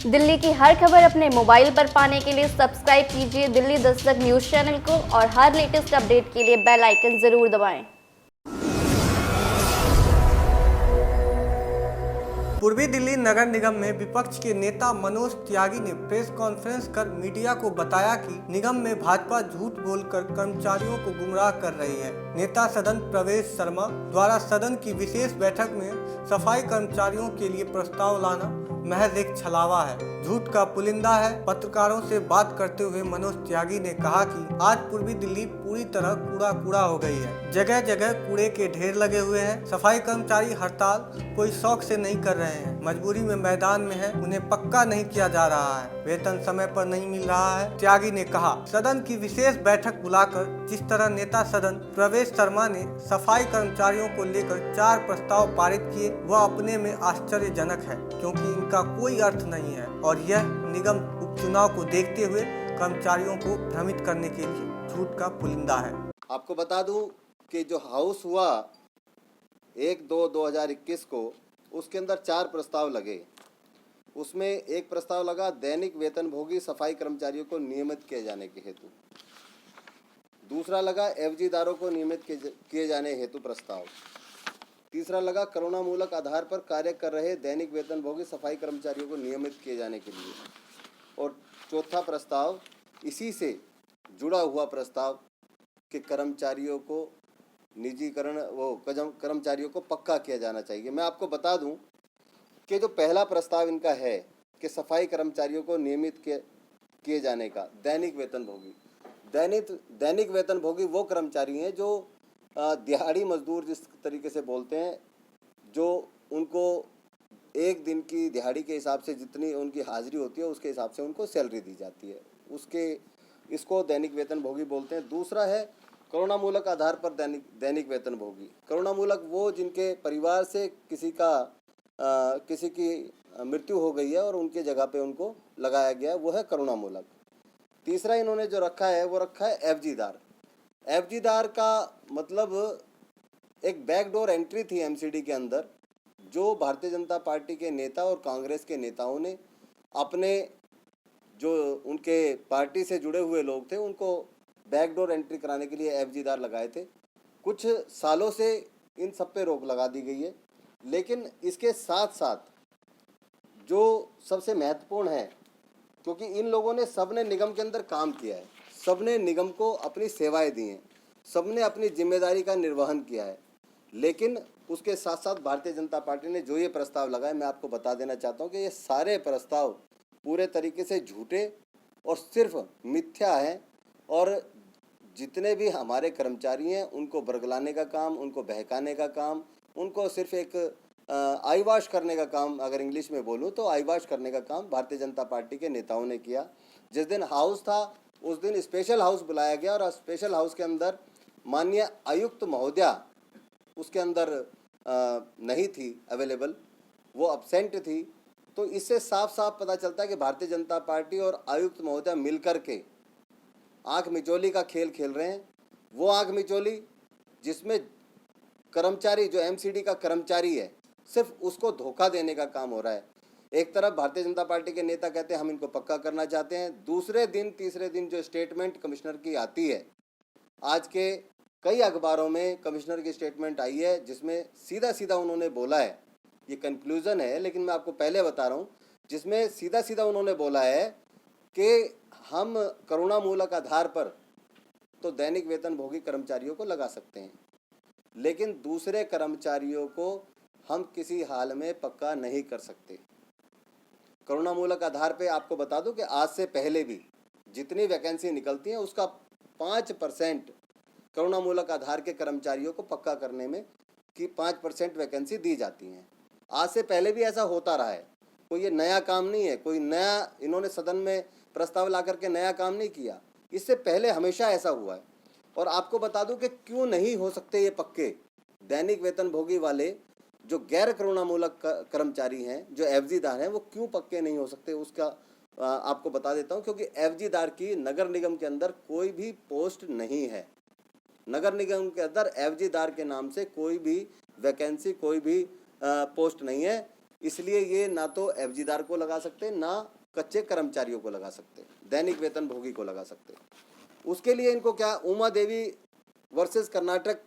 दिल्ली की हर खबर अपने मोबाइल पर पाने के लिए सब्सक्राइब कीजिए दिल्ली दस्तक न्यूज चैनल को और हर लेटेस्ट अपडेट के लिए बेल आइकन जरूर दबाएं। पूर्वी दिल्ली नगर निगम में विपक्ष के नेता मनोज त्यागी ने प्रेस कॉन्फ्रेंस कर मीडिया को बताया कि निगम में भाजपा झूठ बोलकर कर्मचारियों को गुमराह कर रही है। नेता सदन प्रवेश शर्मा द्वारा सदन की विशेष बैठक में सफाई कर्मचारियों के लिए प्रस्ताव लाना महज एक छलावा है, झूठ का पुलिंदा है। पत्रकारों से बात करते हुए मनोज त्यागी ने कहा कि आज पूर्वी दिल्ली पूरी तरह कूड़ा कूड़ा हो गई है। जगह जगह कूड़े के ढेर लगे हुए हैं। सफाई कर्मचारी हड़ताल कोई शौक से नहीं कर रहे हैं, मजबूरी में मैदान में है। उन्हें पक्का नहीं किया जा रहा है, वेतन समय पर नहीं मिल रहा है। त्यागी ने कहा, सदन की विशेष बैठक बुलाकर जिस तरह नेता सदन प्रवेश शर्मा ने सफाई कर्मचारियों को लेकर 4 प्रस्ताव पारित किए, वह अपने में आश्चर्यजनक है, क्योंकि इनका कोई अर्थ नहीं है और यह निगम उपचुनाव को देखते हुए कर्मचारियों को भ्रमित करने के लिए झूठ का पुलिंदा है। आपको बता दूं कि जो हाउस हुआ 1/2/2021 को, उसके अंदर 4 प्रस्ताव लगे। उसमें एक प्रस्ताव लगा दैनिक वेतनभोगी सफाई कर्मचारियों को नियमित किए जाने के हेतु, दूसरा लगा एफजीदारों को नियमित किए जाने हेतु प्रस्ताव, तीसरा लगा करुणा मूलक आधार पर कार्य कर रहे दैनिक वेतनभोगी सफाई कर्मचारियों को नियमित किए जाने के लिए, और चौथा प्रस्ताव इसी से जुड़ा हुआ प्रस्ताव कि कर्मचारियों को निजीकरण कर्मचारियों को पक्का किया जाना चाहिए। मैं आपको बता दूं कि जो पहला प्रस्ताव इनका है कि सफाई कर्मचारियों को नियमित किए जाने का, दैनिक वेतनभोगी वो कर्मचारी हैं जो दिहाड़ी मजदूर जिस तरीके से बोलते हैं, जो उनको एक दिन की दिहाड़ी के हिसाब से जितनी उनकी हाजिरी होती है उसके हिसाब से उनको सैलरी दी जाती है, इसको दैनिक वेतनभोगी बोलते हैं। दूसरा है करुणा मूलक आधार पर दैनिक वेतनभोगी। करुणा मूलक वो जिनके परिवार से किसी की मृत्यु हो गई है और उनके जगह पे उनको लगाया गया है, वो है करुणा मूलक। तीसरा इन्होंने जो रखा है वो रखा है एफजीदार। एफजीदार का मतलब एक बैकडोर एंट्री थी एमसीडी के अंदर, जो भारतीय जनता पार्टी के नेता और कांग्रेस के नेताओं ने अपने जो उनके पार्टी से जुड़े हुए लोग थे उनको बैकडोर एंट्री कराने के लिए एफजीदार लगाए थे। कुछ सालों से इन सब पे रोक लगा दी गई है, लेकिन इसके साथ साथ जो सबसे महत्वपूर्ण है, क्योंकि इन लोगों ने सबने निगम के अंदर काम किया है, सबने निगम को अपनी सेवाएं दी हैं, सबने अपनी जिम्मेदारी का निर्वहन किया है, लेकिन उसके साथ साथ भारतीय जनता पार्टी ने जो ये प्रस्ताव लगाए, मैं आपको बता देना चाहता हूँ कि ये सारे प्रस्ताव पूरे तरीके से झूठे और सिर्फ मिथ्या हैं, और जितने भी हमारे कर्मचारी हैं उनको बरगलाने का काम, उनको बहकाने का काम, उनको सिर्फ एक आई वॉश करने का काम, अगर इंग्लिश में बोलूँ तो आई वॉश करने का काम भारतीय जनता पार्टी के नेताओं ने किया। जिस दिन हाउस था उस दिन स्पेशल हाउस बुलाया गया और स्पेशल हाउस के अंदर माननीय आयुक्त महोदया उसके अंदर नहीं थी अवेलेबल, वो अब्सेंट थी। तो इससे साफ साफ पता चलता है कि भारतीय जनता पार्टी और आयुक्त महोदया मिलकर के आँख मिचौली का खेल खेल रहे हैं। वो आँख मिचौली जिसमें कर्मचारी जो एमसीडी का कर्मचारी है सिर्फ उसको धोखा देने का काम हो रहा है। एक तरफ भारतीय जनता पार्टी के नेता कहते हैं हम इनको पक्का करना चाहते हैं, दूसरे दिन तीसरे दिन जो स्टेटमेंट कमिश्नर की आती है, आज के कई अखबारों में कमिश्नर की स्टेटमेंट आई है जिसमें सीधा सीधा उन्होंने बोला है, ये कंक्लूजन है लेकिन मैं आपको पहले बता रहा हूँ, जिसमें सीधा सीधा उन्होंने बोला है कि हम करुणा मूलक आधार पर तो दैनिक वेतनभोगी कर्मचारियों को लगा सकते हैं, लेकिन दूसरे कर्मचारियों को हम किसी हाल में पक्का नहीं कर सकते। करुणा मूलक आधार पे आपको बता दूं कि आज से पहले भी जितनी वैकेंसी निकलती हैं उसका 5% करुणा मूलक आधार के कर्मचारियों को पक्का करने में कि 5% वैकेंसी दी जाती हैं। आज से पहले भी ऐसा होता रहा है, कोई ये नया काम नहीं है, कोई नया इन्होंने सदन में प्रस्ताव ला करके नया काम नहीं किया, इससे पहले हमेशा ऐसा हुआ है। और आपको बता दूं कि क्यों नहीं हो सकते ये पक्के दैनिक वेतनभोगी वाले जो गैर करुणा मूलक कर्मचारी हैं, जो एफजीदार हैं, वो क्यों पक्के नहीं हो सकते, उसका आपको बता देता हूं। क्योंकि एफजीदार की नगर निगम के अंदर कोई भी पोस्ट नहीं है। नगर निगम के अंदर एफजीदार के नाम से कोई भी वैकेंसी, कोई भी पोस्ट नहीं है। इसलिए ये ना तो एफजीदार को लगा सकते, ना कच्चे कर्मचारियों को लगा सकते, दैनिक वेतन भोगी को लगा सकते। उसके लिए इनको क्या, उमा देवी वर्सेस कर्नाटक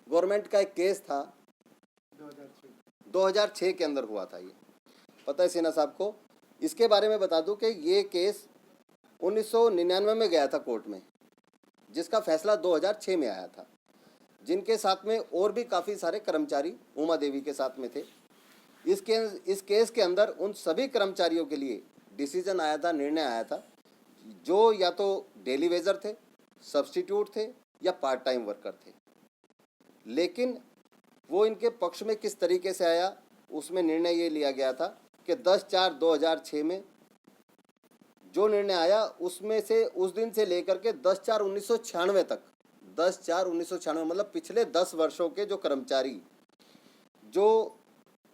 गवर्नमेंट का एक केस था 2006 के अंदर हुआ था, ये पता है सिन्हा साहब को। इसके बारे में बता दूं कि ये केस 1999 में गया था कोर्ट में, जिसका फैसला 2006 में आया था, जिनके साथ में और भी काफ़ी सारे कर्मचारी उमा देवी के साथ में थे। इस केस के अंदर उन सभी कर्मचारियों के लिए डिसीजन आया था, निर्णय आया था, जो या तो डेली वेजर थे, सब्स्टिट्यूट थे या पार्ट टाइम वर्कर थे। लेकिन वो इनके पक्ष में किस तरीके से आया, उसमें निर्णय ये लिया गया था कि 10/4/2006 में जो निर्णय आया उसमें से उस दिन से लेकर के 10/4/1996 तक, 10/4/1996 मतलब पिछले 10 वर्षों के जो कर्मचारी जो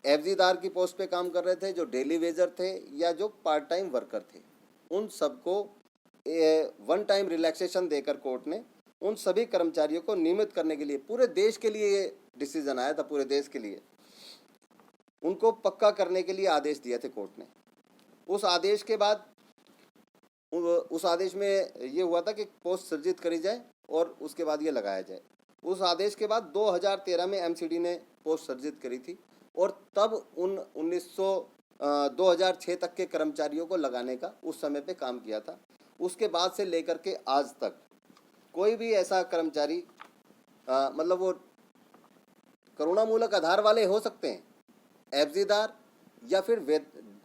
एफजीदार की पोस्ट पे काम कर रहे थे, जो डेली वेजर थे या जो पार्ट टाइम वर्कर थे, उन सबको वन टाइम रिलैक्सेशन देकर कोर्ट ने उन सभी कर्मचारियों को नियमित करने के लिए, पूरे देश के लिए ये डिसीजन आया था, पूरे देश के लिए उनको पक्का करने के लिए आदेश दिए थे कोर्ट ने। उस आदेश के बाद उस आदेश में ये हुआ था कि पोस्ट सृजित करी जाए और उसके बाद ये लगाया जाए। उस आदेश के बाद 2013 में एमसीडी ने पोस्ट सृजित करी थी और तब उन 2006 तक के कर्मचारियों को लगाने का उस समय पे काम किया था। उसके बाद से लेकर के आज तक कोई भी ऐसा कर्मचारी मतलब वो करुणामूलक आधार वाले हो सकते हैं, एफजीदार या फिर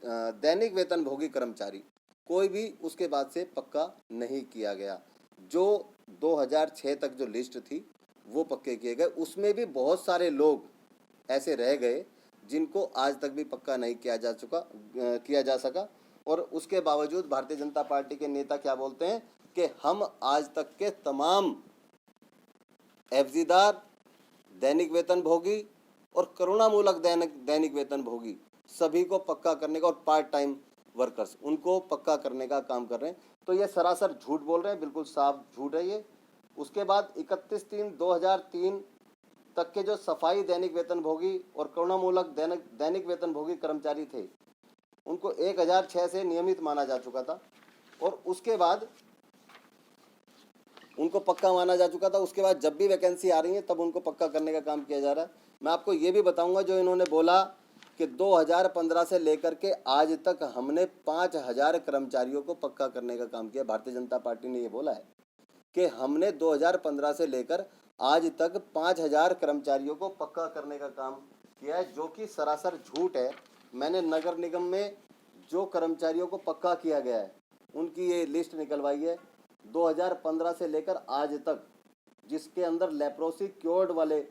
दैनिक वेतन भोगी कर्मचारी, कोई भी उसके बाद से पक्का नहीं किया गया। जो 2006 तक जो लिस्ट थी वो पक्के किए गए, उसमें भी बहुत सारे लोग ऐसे रह गए जिनको आज तक भी पक्का नहीं किया जा सका। और उसके बावजूद भारतीय जनता पार्टी के नेता क्या बोलते हैं कि हम आज तक के तमाम एफजीदार, दैनिक वेतन भोगी और करुणामूलक दैनिक वेतन भोगी सभी को पक्का करने का, और पार्ट टाइम वर्कर्स उनको पक्का करने का काम कर रहे हैं। तो ये सरासर झूठ बोल रहे हैं, बिल्कुल साफ झूठ है ये। उसके बाद 31/3/2003 तक के जो सफाई दैनिक वेतन भोगी और करुणामूलक दैनिक वेतन भोगी कर्मचारी थे, उनको 1006 से नियमित माना जा चुका था और उसके बाद उनको पक्का माना जा चुका था। उसके बाद जब भी वैकेंसी आ रही है तब उनको पक्का करने का काम किया जा रहा है। मैं आपको ये भी बताऊंगा, जो इन्होंने बोला कि 2015 से लेकर के आज तक हमने 5000 कर्मचारियों को पक्का करने का काम किया। भारतीय जनता पार्टी ने ये बोला है कि हमने 2015 से लेकर आज तक 5000 कर्मचारियों को पक्का करने का काम किया है, जो कि सरासर झूठ है। मैंने नगर निगम में जो कर्मचारियों को पक्का किया गया है उनकी ये लिस्ट निकलवाई है 2015 से लेकर आज तक, जिसके अंदर लेप्रोसी क्योर्ड वाले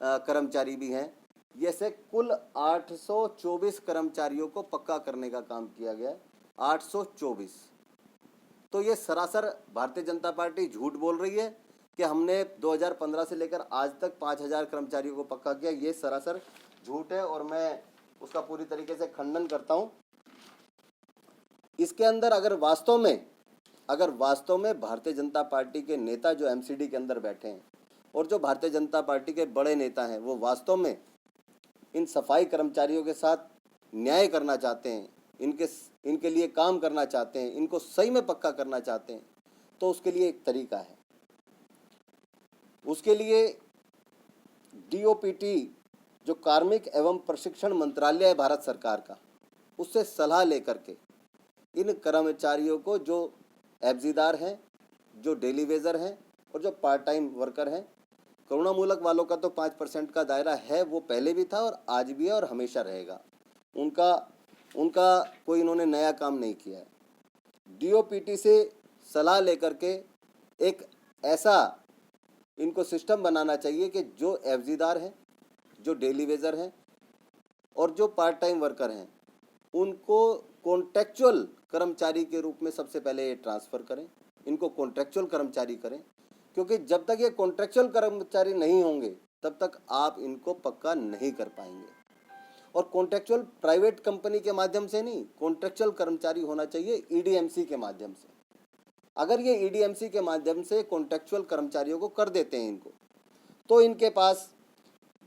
कर्मचारी भी हैं। ये से कुल 824 कर्मचारियों को पक्का करने का काम किया गया है, 824। तो ये सरासर भारतीय जनता पार्टी झूठ बोल रही है कि हमने 2015 से लेकर आज तक 5000 कर्मचारियों को पक्का किया। ये सरासर झूठ है और मैं उसका पूरी तरीके से खंडन करता हूँ। इसके अंदर अगर वास्तव में भारतीय जनता पार्टी के नेता जो एमसीडी के अंदर बैठे हैं और जो भारतीय जनता पार्टी के बड़े नेता हैं, वो वास्तव में इन सफाई कर्मचारियों के साथ न्याय करना चाहते हैं, इनके लिए काम करना चाहते हैं, इनको सही में पक्का करना चाहते हैं, तो उसके लिए एक तरीका है। उसके लिए डीओपीटी जो कार्मिक एवं प्रशिक्षण मंत्रालय है भारत सरकार का, उससे सलाह लेकर के इन कर्मचारियों को, जो एफजीदार हैं, जो डेली वेजर हैं और जो पार्ट टाइम वर्कर हैं, करुणामूलक वालों का तो 5% का दायरा है, वो पहले भी था और आज भी है और हमेशा रहेगा। उनका कोई इन्होंने नया काम नहीं किया है। डीओपीटी से सलाह लेकर के एक ऐसा इनको सिस्टम बनाना चाहिए कि जो एफजीदार हैं, जो डेली वेजर हैं और जो पार्ट टाइम वर्कर हैं, उनको कॉन्ट्रेक्चुअल कर्मचारी के रूप में सबसे पहले ये ट्रांसफ़र करें, इनको कॉन्ट्रेक्चुअल कर्मचारी करें, क्योंकि जब तक ये कॉन्ट्रेक्चुअल कर्मचारी नहीं होंगे तब तक आप इनको पक्का नहीं कर पाएंगे। और कॉन्ट्रेक्चुअल प्राइवेट कंपनी के माध्यम से नहीं, कॉन्ट्रेक्चुअल कर्मचारी होना चाहिए ईडीएमसी के माध्यम से। अगर ये ईडीएमसी के माध्यम से कॉन्ट्रेक्चुअल कर्मचारियों को कर देते हैं इनको, तो इनके पास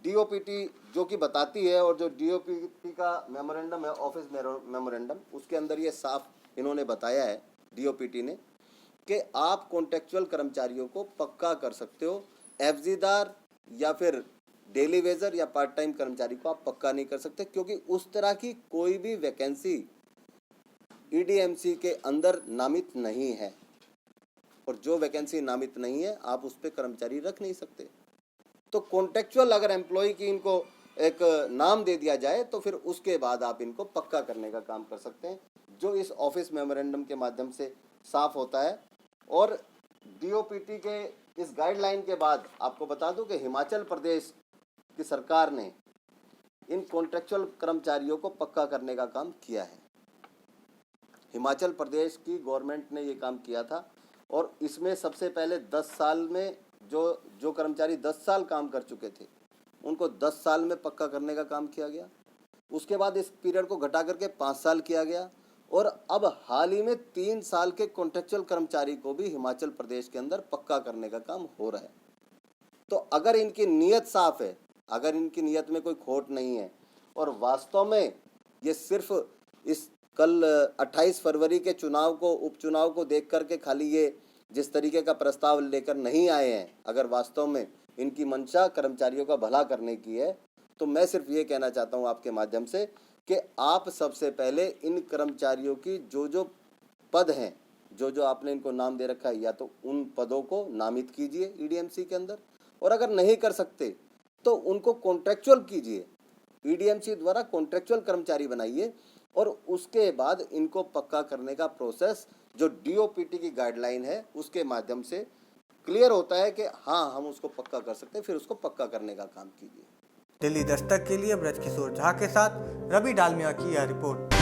डीओपीटी जो कि बताती है, और जो डीओपीटी का मेमोरेंडम है, ऑफिस मेमोरेंडम, उसके अंदर ये साफ इन्होंने बताया है डीओपीटी ने कि आप कॉन्ट्रेक्चुअल कर्मचारियों को पक्का कर सकते हो, एफजीदार या फिर डेली वेजर या पार्ट टाइम कर्मचारी को आप पक्का नहीं कर सकते, क्योंकि उस तरह की कोई भी वैकेंसी ईडीएमसी के अंदर नामित नहीं है, और जो वैकेंसी नामित नहीं है आप उस पर कर्मचारी रख नहीं सकते। तो कॉन्ट्रेक्चुअल अगर एम्प्लॉय की इनको एक नाम दे दिया जाए तो फिर उसके बाद आप इनको पक्का करने का काम कर सकते हैं, जो इस ऑफिस मेमोरेंडम के माध्यम से साफ होता है। और डीओपीटी के इस गाइडलाइन के बाद आपको बता दूं कि हिमाचल प्रदेश की सरकार ने इन कॉन्ट्रेक्चुअल कर्मचारियों को पक्का करने का काम किया है। हिमाचल प्रदेश की गवर्नमेंट ने ये काम किया था, और इसमें सबसे पहले 10 साल में जो कर्मचारी 10 साल काम कर चुके थे उनको 10 साल में पक्का करने का काम किया गया। उसके बाद इस पीरियड को घटा करके 5 साल किया गया, और अब हाल ही में 3 साल के कॉन्ट्रेक्चुअल कर्मचारी को भी हिमाचल प्रदेश के अंदर पक्का करने का काम हो रहा है। तो अगर इनकी नीयत साफ है, अगर इनकी नीयत में कोई खोट नहीं है, और वास्तव में ये सिर्फ इस कल 28 फरवरी के उपचुनाव को देख करके खाली ये जिस तरीके का प्रस्ताव लेकर नहीं आए हैं, अगर वास्तव में इनकी मंशा कर्मचारियों का भला करने की है, तो मैं सिर्फ ये कहना चाहता हूँ आपके माध्यम से कि आप सबसे पहले इन कर्मचारियों की जो पद हैं, जो आपने इनको नाम दे रखा है, या तो उन पदों को नामित कीजिए ईडीएमसी के अंदर, और अगर नहीं कर सकते तो उनको कॉन्ट्रेक्चुअल कीजिए, ईडीएमसी द्वारा कॉन्ट्रेक्चुअल कर्मचारी बनाइए, और उसके बाद इनको पक्का करने का प्रोसेस जो डीओपीटी की गाइडलाइन है उसके माध्यम से क्लियर होता है कि हाँ हम उसको पक्का कर सकते हैं, फिर उसको पक्का करने का काम कीजिए। दिल्ली दस्तक के लिए ब्रजकिशोर झा के साथ रवि डालमिया की यह रिपोर्ट।